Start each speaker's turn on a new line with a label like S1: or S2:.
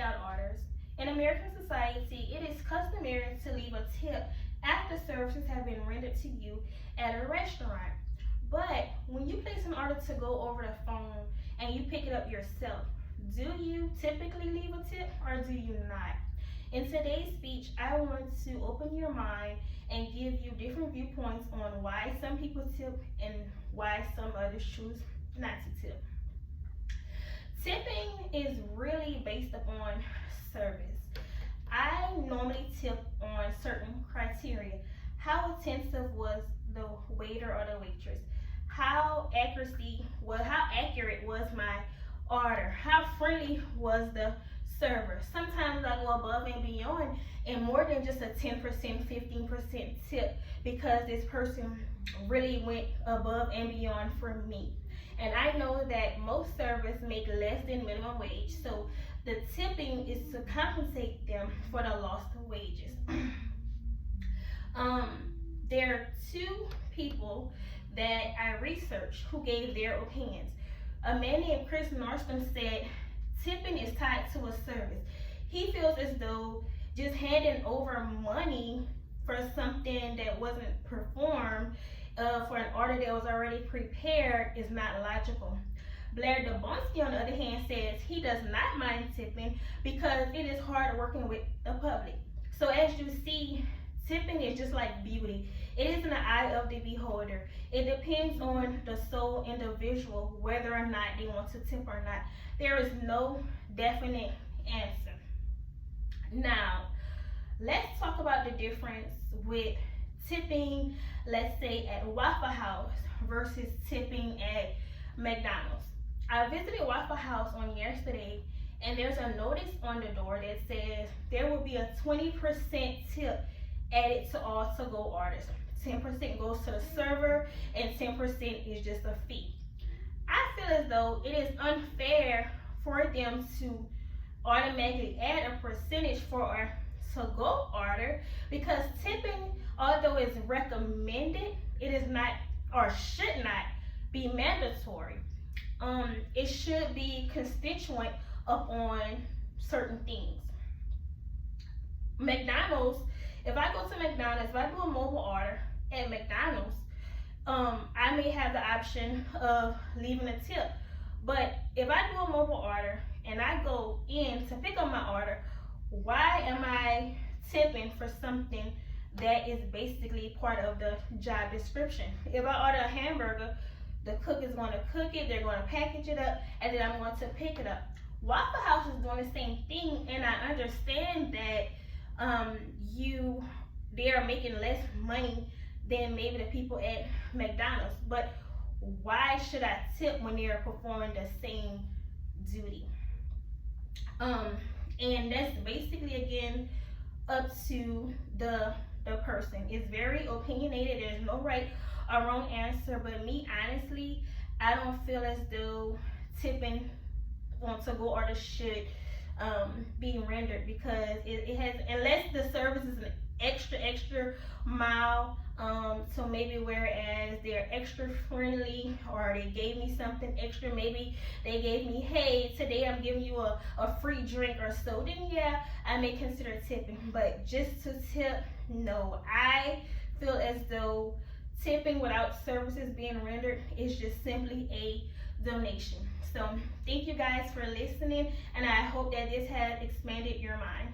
S1: takeout orders. In American society, it is customary to leave a tip after services have been rendered to you at a restaurant. But when you place an order to go over the phone and you pick it up yourself, do you typically leave a tip or do you not? In today's speech, I want to open your mind and give you different viewpoints on why some people tip and why some others choose not to tip. Tipping is really based upon service. I normally tip on certain criteria. How attentive was the waiter or the waitress? How accurate was my order? How friendly was the server? Sometimes I go above and beyond and more than just a 10%, 15% tip because this person really went above and beyond for me. And I know that most servers make less than minimum wage, so the tipping is to compensate them for the lost wages. There are two people that I researched who gave their opinions. A man named Chris Nordstrom said tipping is tied to a service. He feels as though just handing over money for something that wasn't performed for an order that was already prepared is not logical. Blair Debonsky, on the other hand, says he does not mind tipping because it is hard working with the public. So as you see, tipping is just like beauty. It is in the eye of the beholder. It depends on the sole individual whether or not they want to tip or not. There is no definite answer. Now, let's talk about the difference with tipping, let's say at Waffle House versus tipping at McDonald's. I visited Waffle House on yesterday and there's a notice on the door that says there will be a 20% tip added to all to-go orders. 10% goes to the server and 10% is just a fee. I feel as though it is unfair for them to automatically add a percentage for a to-go order because tipping, although it's recommended, it is not or should not be mandatory. It should be constituent upon certain things. McDonald's, if I go to McDonald's, if I do a mobile order at McDonald's, I may have the option of leaving a tip. But if I do a mobile order and I go in to pick up my order, why am I tipping for something that is basically part of the job description? If I order a hamburger, the cook is going to cook it, they're going to package it up, and then I'm going to pick it up. Waffle House is doing the same thing, and I understand that they are making less money than maybe the people at McDonald's, but why should I tip when they are performing the same duty? And that's basically again up to the person. It's very opinionated. There's no right or wrong answer, but me honestly, I don't feel as though tipping on to-go orders should be rendered because it has, unless the service is an extra mile, so maybe whereas they're extra friendly or they gave me something extra, maybe they gave me, hey, today I'm giving you a free drink or so, then yeah, I may consider tipping. But just to tip, no. I feel as though tipping without services being rendered is just simply a donation. So thank you guys for listening, and I hope that this has expanded your mind.